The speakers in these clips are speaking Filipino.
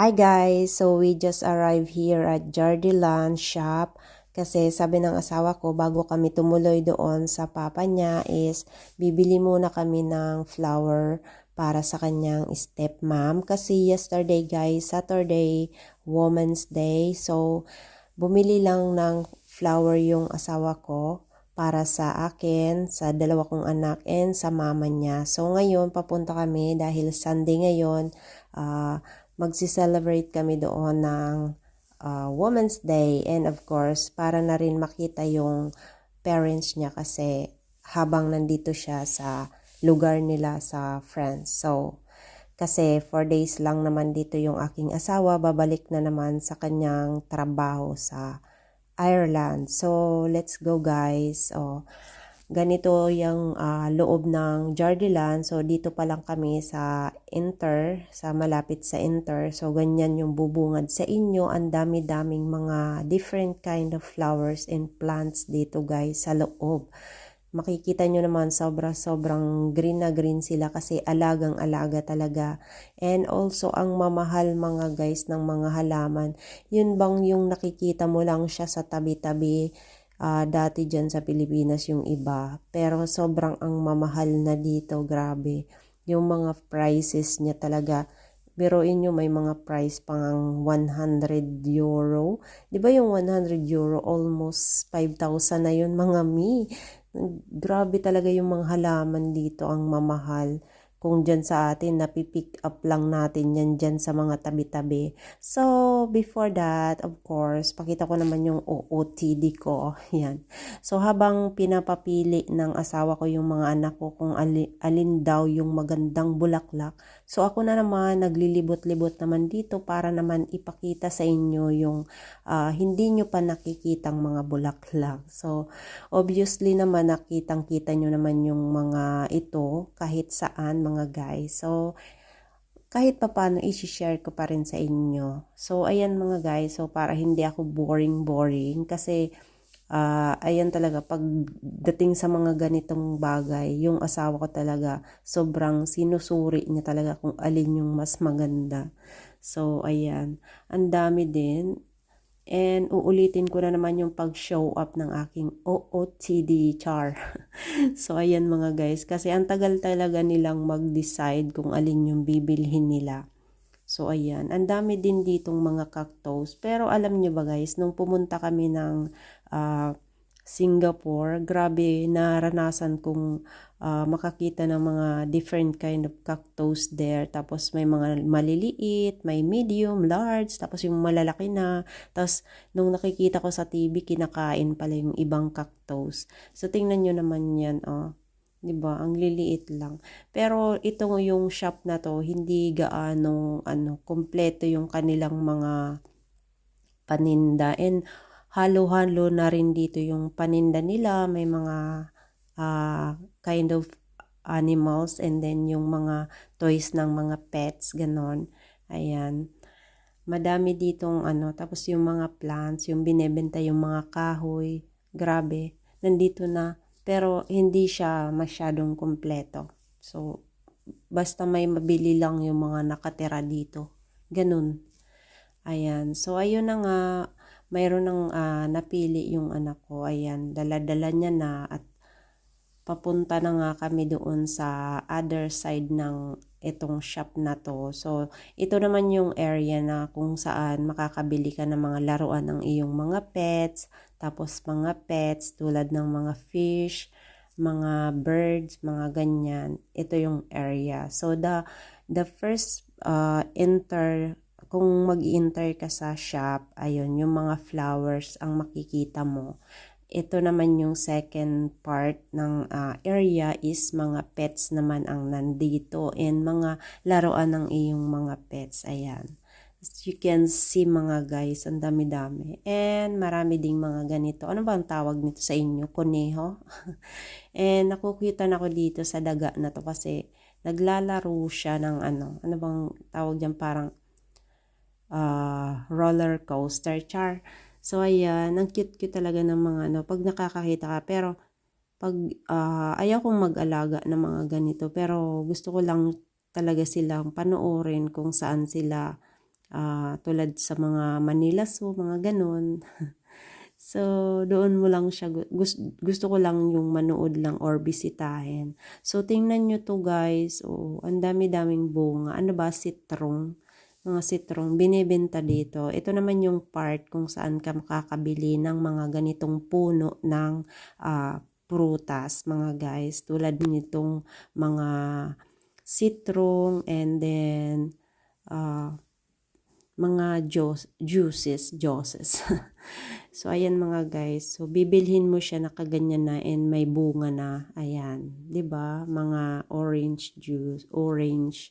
Hi guys! So we just arrived here at Jardiland shop kasi sabi ng asawa ko bago kami tumuloy doon sa papa niya is bibili muna kami ng flower para sa kanyang stepmom kasi yesterday guys, Saturday, Women's Day. So bumili lang ng flower yung asawa ko para sa akin, sa dalawa kong anak, and sa mama niya. So ngayon papunta kami dahil Sunday ngayon, magsi-celebrate kami doon ng Women's Day, and of course para na rin makita yung parents niya kasi habang nandito siya sa lugar nila sa France. So kasi 4 days lang naman dito yung aking asawa, babalik na naman sa kanyang trabaho sa Ireland. So let's go guys. Ganito yung loob ng Jardiland. So, dito pa lang kami sa Inter, sa malapit sa Inter. So, ganyan yung bubungad sa inyo. Ang dami-daming mga different kind of flowers and plants dito guys sa loob. Makikita nyo naman sobrang green na green sila kasi alagang-alaga talaga. And also, ang mamahal mga guys ng mga halaman, yun bang yung nakikita mo lang siya sa tabi-tabi, dati dyan sa Pilipinas yung iba. Pero sobrang ang mamahal na dito, grabe. Yung mga prices niya talaga, biruin nyo may mga price pang 100 euro. Di ba yung 100 euro, almost 5,000 na yun mga mi. Grabe talaga yung mga halaman dito, ang mamahal. Kung dyan sa atin, napipick up lang natin yan dyan sa mga tabi-tabi. So, before that, of course, pakita ko naman yung OOTD ko. Yan. So, habang pinapapili ng asawa ko yung mga anak ko kung alin daw yung magandang bulaklak. So, ako na naman, naglilibot-libot naman dito para naman ipakita sa inyo yung hindi nyo pa nakikitang mga bulaklak. So, obviously naman, nakitang-kita nyo naman yung mga ito kahit saan mga guys. So, kahit papaano i-share ko pa rin sa inyo. So, ayan mga guys. So, para hindi ako boring kasi ayan talaga, pagdating sa mga ganitong bagay, yung asawa ko talaga, sobrang sinusuri niya talaga kung alin yung mas maganda. So, ayan. Ang dami din. And uulitin ko na naman yung pag-show up ng aking OOTD char. So, ayan mga guys. Kasi ang tagal talaga nilang mag-decide kung alin yung bibilhin nila. So, ayan. Ang dami din ditong mga cactus. Pero alam nyo ba guys, nung pumunta kami ng Singapore, grabe naranasan kong makakita ng mga different kind of cactus there. Tapos may mga maliliit, may medium, large, tapos yung malalaki na. Tapos nung nakikita ko sa TV, kinakain pala yung ibang cactus. So tingnan nyo naman yan, oh. 'Di ba? Ang liliit lang. Pero ito yung shop na to, hindi gaano kompleto yung kanilang mga paninda, and halo-halo na rin dito yung paninda nila. May mga kind of animals, and then yung mga toys ng mga pets, ganon. Ayan. Madami ditong tapos yung mga plants, yung binebenta, yung mga kahoy. Grabe. Nandito na. Pero hindi siya masyadong kompleto. So, basta may mabili lang yung mga nakatira dito. Ganun. Ayan. So, ayun na nga. Mayroon ng napili yung anak ko. Ayan. Dala-dala niya na at papunta na nga kami doon sa other side ng itong shop na to. So, ito naman yung area na kung saan makakabili ka ng mga laruan ng iyong mga pets. Tapos mga pets tulad ng mga fish, mga birds, mga ganyan. Ito yung area. So, the first kung mag-enter ka sa shop, ayun, yung mga flowers ang makikita mo. Ito naman yung second part ng area is mga pets naman ang nandito, and mga laruan ng iyong mga pets. Ayan. As you can see mga guys, ang dami-dami. And marami ding mga ganito. Ano ba ang tawag nito sa inyo? Kuneho? And nakukutan ako dito sa daga na to kasi naglalaro siya ng ano bang tawag dyan, parang roller coaster, char. So, ayan, ang cute-cute talaga ng mga pag nakakakita ka. Pero, pag ayaw kong mag-alaga ng mga ganito, pero gusto ko lang talaga silang panoorin kung saan sila tulad sa mga Manila Zoo, mga ganon. So, doon mo lang siya, gusto ko lang yung manood lang or bisitahin. So, tingnan nyo to guys. Oh, ang dami-daming bunga. Ano ba? Citrong. Mga citrong. Binibenta dito. Ito naman yung part kung saan ka makakabili ng mga ganitong puno ng prutas, mga guys. Tulad nitong mga citrong and then mga juices. So, ayan mga guys. So, bibilhin mo siya na kaganyan na and may bunga na. Ayan. 'Di ba? Mga orange juice. Orange.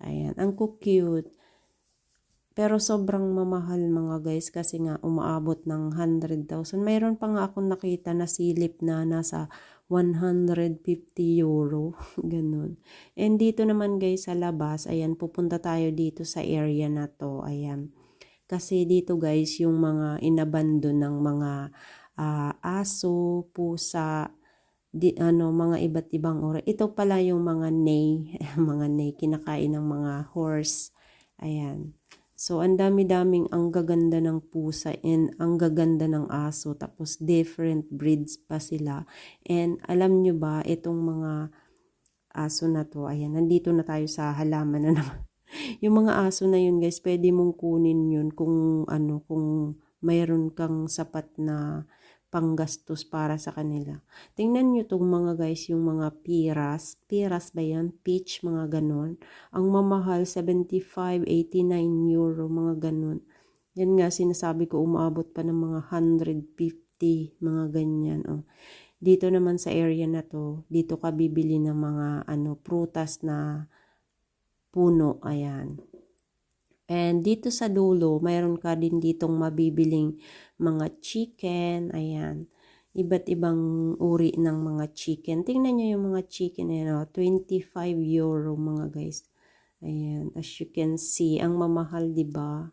Ayan. Ang cute. Pero sobrang mamahal mga guys kasi nga umaabot ng 100,000. Mayroon pa nga akong nakita na silip na nasa 150 euro. Ganun. And dito naman guys sa labas, ayan, pupunta tayo dito sa area na to. Ayan. Kasi dito guys, yung mga inabandon ng mga aso, pusa, mga iba't ibang uri. Ito pala yung mga ney, mga ney, kinakain ng mga horse. Ayan. So, ang dami-daming ang gaganda ng pusa and ang gaganda ng aso. Tapos, different breeds pa sila. And, alam nyo ba, itong mga aso na to, ayan, nandito na tayo sa halaman na naman. Yung mga aso na yun, guys, pwede mong kunin yun kung, kung mayroon kang sapat na panggastos para sa kanila. Tingnan nyo tong mga guys, yung mga piras. Piras ba yan? Peach, mga ganon. Ang mamahal, 75, 89 euro, mga ganon. Yan nga, sinasabi ko, umaabot pa ng mga 150, mga ganyan. Oh. Dito naman sa area na to, dito ka bibili ng mga prutas na puno. Ayan. And dito sa dulo, mayroon ka din ditong mabibiling mga chicken. Ayan. Iba't ibang uri ng mga chicken. Tingnan nyo yung mga chicken. Ayan, 25 euro mga guys. Ayan. As you can see, ang mamahal, diba?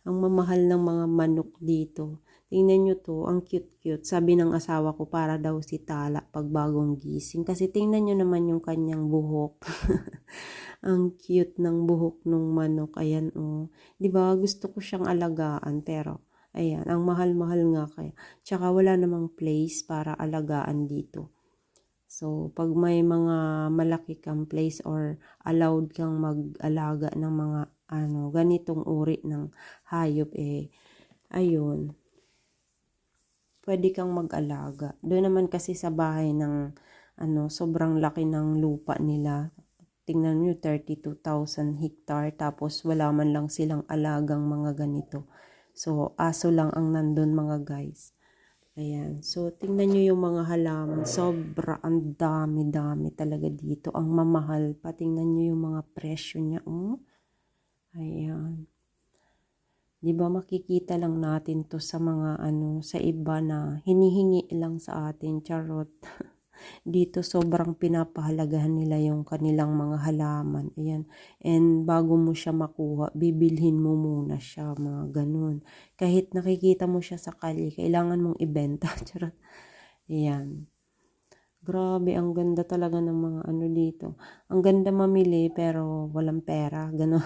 Ang mamahal ng mga manok dito. Tingnan nyo to, ang cute-cute. Sabi ng asawa ko, para daw si Tala pag bagong gising. Kasi tingnan nyo naman yung kanyang buhok. Ang cute ng buhok ng manok. Ayan, oh. 'Di ba? Gusto ko siyang alagaan, pero ayan, ang mahal-mahal nga kaya. Tsaka wala namang place para alagaan dito. So, pag may mga malaki kang place or allowed kang mag-alaga ng mga ganitong uri ng hayop, ayun, pwede kang mag-alaga. Doon naman kasi sa bahay ng sobrang laki ng lupa nila. Tingnan nyo, 32,000 hectare, tapos wala man lang silang alagang mga ganito. So, aso lang ang nandun mga guys. Ayan. So, tingnan nyo yung mga halaman. Sobra, ang dami-dami talaga dito. Ang mamahal pa. Tingnan nyo yung mga presyo niya. Oh. Ayan. Diba makikita lang natin to sa mga sa iba na hinihingi lang sa atin. Charot. Dito sobrang pinapahalagahan nila yung kanilang mga halaman. Ayan. And bago mo siya makuha, bibilhin mo muna siya, mga ganun. Kahit nakikita mo siya sa kalye, kailangan mong ibenta. Charot. Ayan. Grabe, ang ganda talaga ng mga dito. Ang ganda mamili pero walang pera. Ganun.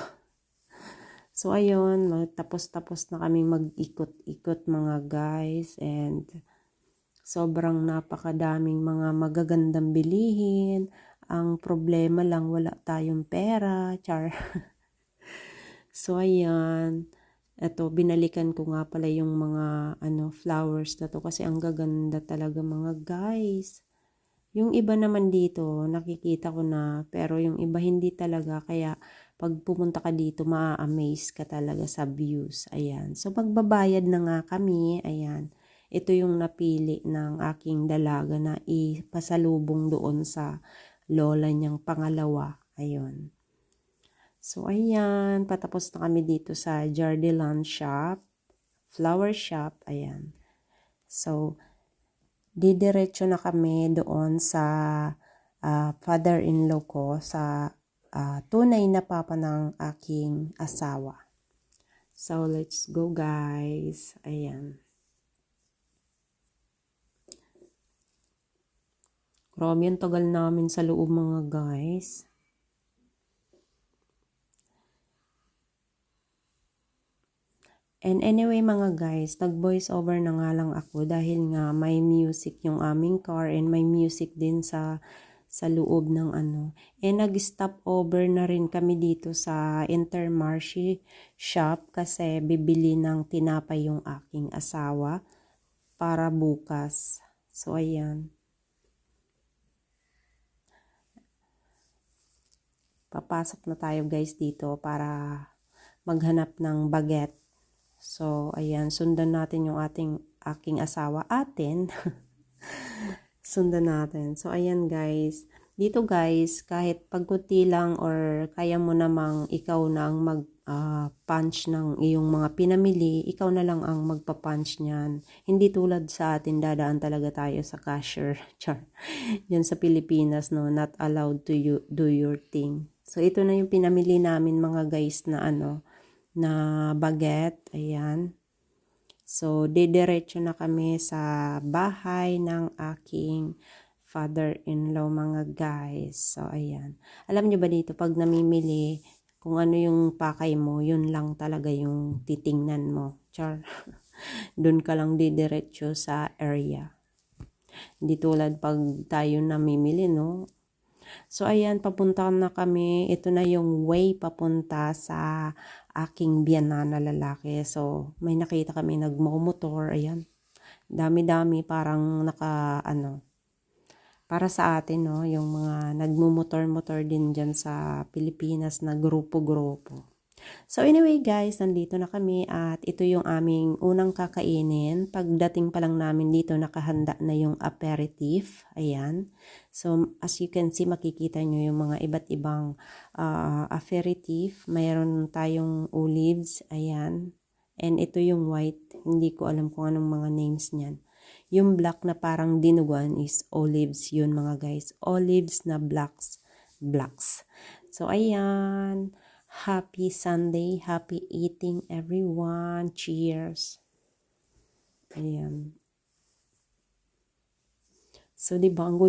So, ayun. Tapos na kami mag-ikot-ikot mga guys. And sobrang napakadaming mga magagandang bilihin. Ang problema lang, wala tayong pera. Char. So, ayan. Ito, binalikan ko nga pala yung mga flowers na to kasi ang gaganda talaga mga guys. Yung iba naman dito, nakikita ko na, pero yung iba hindi talaga. Kaya, pag pumunta ka dito, maa-amaze ka talaga sa views. Ayan. So, magbabayad na nga kami. Ayan. Ito yung napili ng aking dalaga na ipasalubong doon sa lola niyang pangalawa. Ayun. So, ayan. Patapos na kami dito sa Jardiland shop. Flower shop. Ayan. So, didiretso na kami doon sa father-in-law ko, sa tunay na papa ng aking asawa. So, let's go guys. Ayan. Grabe, ang tagal namin sa loob mga guys. And anyway mga guys, nag-voice over na nga lang ako dahil nga may music yung aming car and may music din sa loob ng ano. And nag-stop over na rin kami dito sa Intermarché shop kasi bibili ng tinapay yung aking asawa para bukas. So ayan. Papasok na tayo guys dito para maghanap ng baguette. So, ayan, sundan natin yung aking asawa. Sundan natin. So, ayan guys. Dito guys, kahit pagkunti lang or kaya mo namang ikaw na ang mag-punch ng iyong mga pinamili, ikaw na lang ang magpa-punch niyan. Hindi tulad sa atin, dadaan talaga tayo sa cashier. Char. Yan sa Pilipinas, no, not allowed to do your thing. So, ito na yung pinamili namin mga guys na na baguette. Ayan. So, didiretso na kami sa bahay ng aking father-in-law mga guys. So, ayan. Alam nyo ba dito, pag namimili, kung ano yung pakay mo, yun lang talaga yung titingnan mo. Char. Doon ka lang didiretso sa area. Hindi tulad pag tayo namimili, no? So, ayan, papunta na kami. Ito na yung way papunta sa aking biyanan na lalaki. So, may nakita kami nagmomotor. Ayan. Dami-dami parang para sa atin, no? Yung mga nagmumotor-motor din dyan sa Pilipinas na grupo-grupo. So anyway guys, nandito na kami at ito yung aming unang kakainin. Pagdating pa lang namin dito, nakahanda na yung aperitif. Ayan. So as you can see, makikita nyo yung mga iba't ibang aperitif. Mayroon tayong olives. Ayan. And ito yung white. Hindi ko alam kung anong mga names niyan. Yung black na parang dinuguan is olives yun mga guys. Olives na blacks. So ayan. Happy Sunday, happy eating everyone. Cheers. Ayan. So, di ba, ang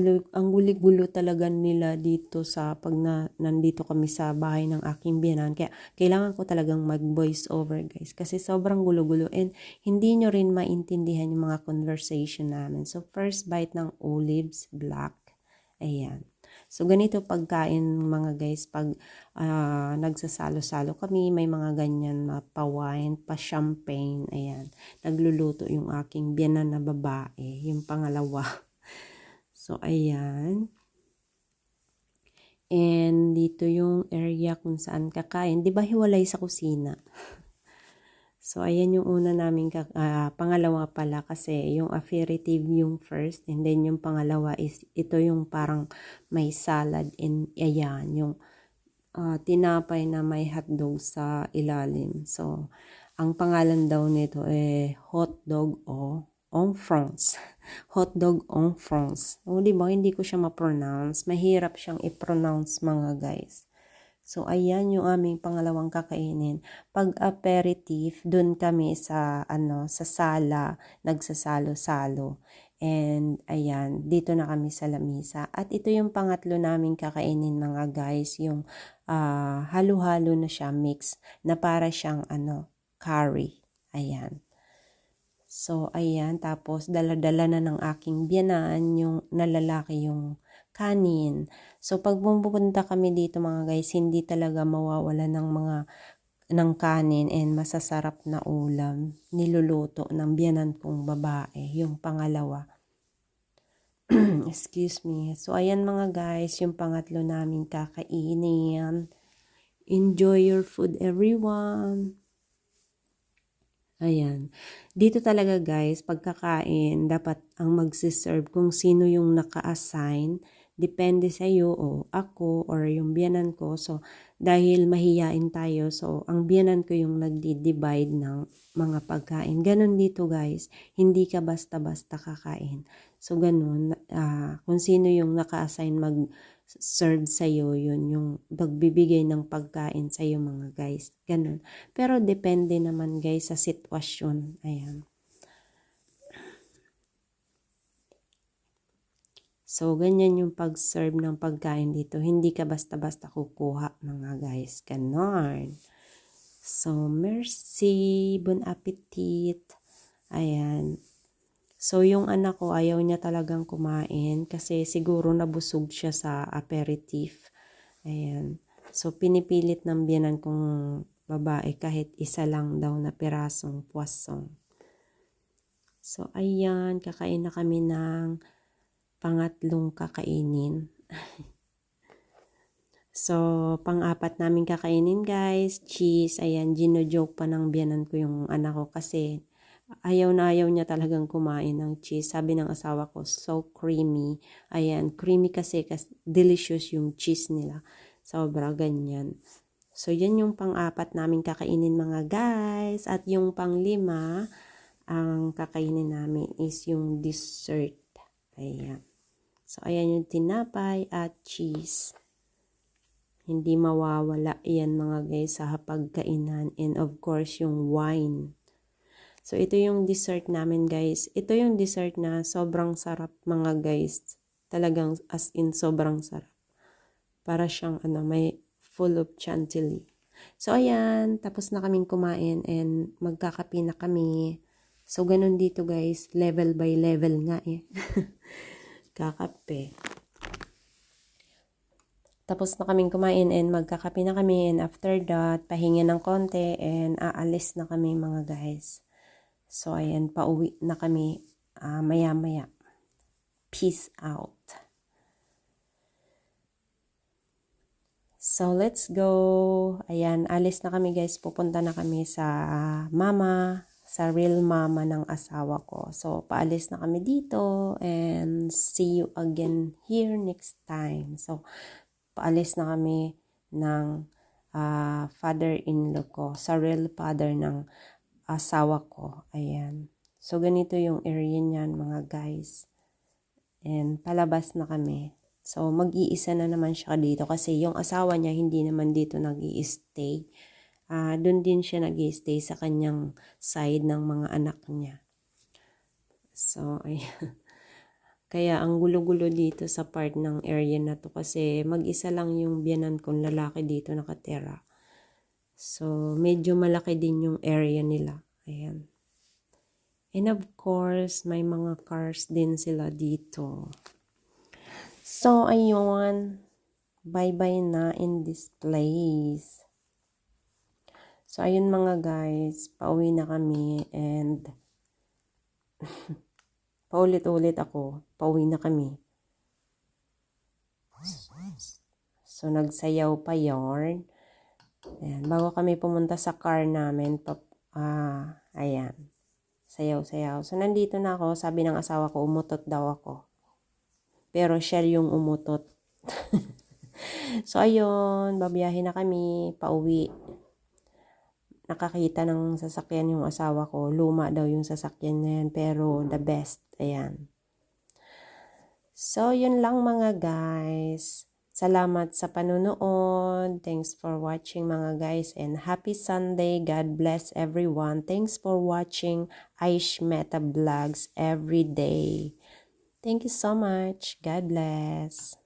gulo talaga nila dito sa pag nandito kami sa bahay ng aking biyanan. Kaya, kailangan ko talagang mag-voice over, guys. Kasi sobrang gulo-gulo and hindi nyo rin maintindihan yung mga conversation namin. So, first bite ng olives, black. Ayan. So, ganito pagkain mga guys, pag nagsasalo-salo kami, may mga ganyan pa-wine, pa-champagne, ayan. Nagluluto yung aking biyanan na babae, yung pangalawa. So, ayan. And dito yung area kung saan kakain. Di ba hiwalay sa kusina? So, ayan yung una namin, pangalawa pala kasi yung aperitif yung first and then yung pangalawa is ito yung parang may salad and ayan, yung tinapay na may hotdog sa ilalim. So, ang pangalan daw nito hotdog en France. Hotdog en France. O, diba, hindi ko siya ma-pronounce. Mahirap siyang i-pronounce mga guys. So, ayan yung aming pangalawang kakainin. Pag aperitif, dun kami sa sala, nagsasalo-salo. And, ayan, dito na kami sa lamisa. At ito yung pangatlo naming kakainin mga guys, yung halo-halo na siya, mix, na para siyang curry. Ayan. So, ayan, tapos dala-dala na ng aking biyanan, yung nalalaki yung kanin. So, pag pupunta kami dito mga guys, hindi talaga mawawala ng kanin and masasarap na ulam. Niluluto ng biyanan kong babae, yung pangalawa. Excuse me. So, ayan mga guys, yung pangatlo namin kakainin. Enjoy your food everyone. Ayan. Dito talaga guys, pagkakain, dapat ang magsiserve kung sino yung naka-assign. Depende sa iyo o ako or yung biyanan ko. So, dahil mahiyain tayo, so ang biyanan ko yung nagdi-divide ng mga pagkain. Ganon dito guys, hindi ka basta-basta kakain. So, ganun, kung sino yung naka-assign mag-serve sa'yo, yun yung pagbibigay ng pagkain sa'yo mga guys. Ganun. Pero depende naman guys sa sitwasyon. Ayan. So, ganyan yung pag-serve ng pagkain dito. Hindi ka basta-basta kukuha mga guys. Ganon. So, merci, bon appetit. Ayan. So, yung anak ko ayaw niya talagang kumain kasi siguro nabusog siya sa aperitif. Ayan. So, pinipilit ng biyanan kong babae kahit isa lang daw na pirasong puwasong. So, ayan, kakain na kami ng pangatlong kakainin. So, pang-apat namin kakainin guys, cheese. Ayan, gino-joke pa ng biyanan ko yung anak ko kasi ayaw na ayaw niya talagang kumain ng cheese. Sabi ng asawa ko, so creamy. Ayan, creamy kasi delicious yung cheese nila. Sobra ganyan. So, yan yung pang-apat namin kakainin mga guys. At yung pang-lima, ang kakainin namin is yung dessert. Ayan. So, ayan yung tinapay at cheese. Hindi mawawala yan mga guys sa hapagkainan. And of course, yung wine. So, ito yung dessert namin guys. Ito yung dessert na sobrang sarap mga guys. Talagang as in sobrang sarap. Para siyang may full of chantilly. So, ayan. Tapos na kaming kumain and magkakape na kami. So, ganun dito guys. Level by level nga eh. Kakape. Tapos na kaming kumain and magkakape na kami. And after that, pahinga ng konti and aalis na kami mga guys. So, ayan, pauwi na kami maya-maya. Peace out. So, let's go. Ayan, alis na kami guys. Pupunta na kami sa mama, sa real mama ng asawa ko. So, paalis na kami dito and see you again here next time. So, paalis na kami ng father-in-law ko, sa real father ng asawa ko. Ayan. So, ganito yung area niyan mga guys. And palabas na kami. So, mag-iisa na naman siya dito kasi yung asawa niya hindi naman dito nag-i-stay. Doon din siya nag-i-stay sa kanyang side ng mga anak niya. So, ayan. Kaya ang gulo-gulo dito sa part ng area na to kasi mag-isa lang yung biyanan kong lalaki dito nakatira. So, medyo malaki din yung area nila. Ayan. And of course, may mga cars din sila dito. So, ayun. Bye-bye na in this place. So, ayun mga guys. Pauwi na kami and paulit-ulit ako. Pauwi na kami. So, nagsayaw pa yarn. Ayan. Bago kami pumunta sa car namin, ayan. Sayaw-sayaw. So, nandito na ako. Sabi ng asawa ko, umutot daw ako. Pero siya yung umutot. So, ayun. Babiyahin na kami. Pauwi. Nakakita ng sasakyan yung asawa ko. Luma daw yung sasakyan na yan. Pero the best. Ayan. So, yun lang mga guys. Salamat sa panunood. Thanks for watching mga guys. And happy Sunday. God bless everyone. Thanks for watching Aish Meta Vlogs every day. Thank you so much. God bless.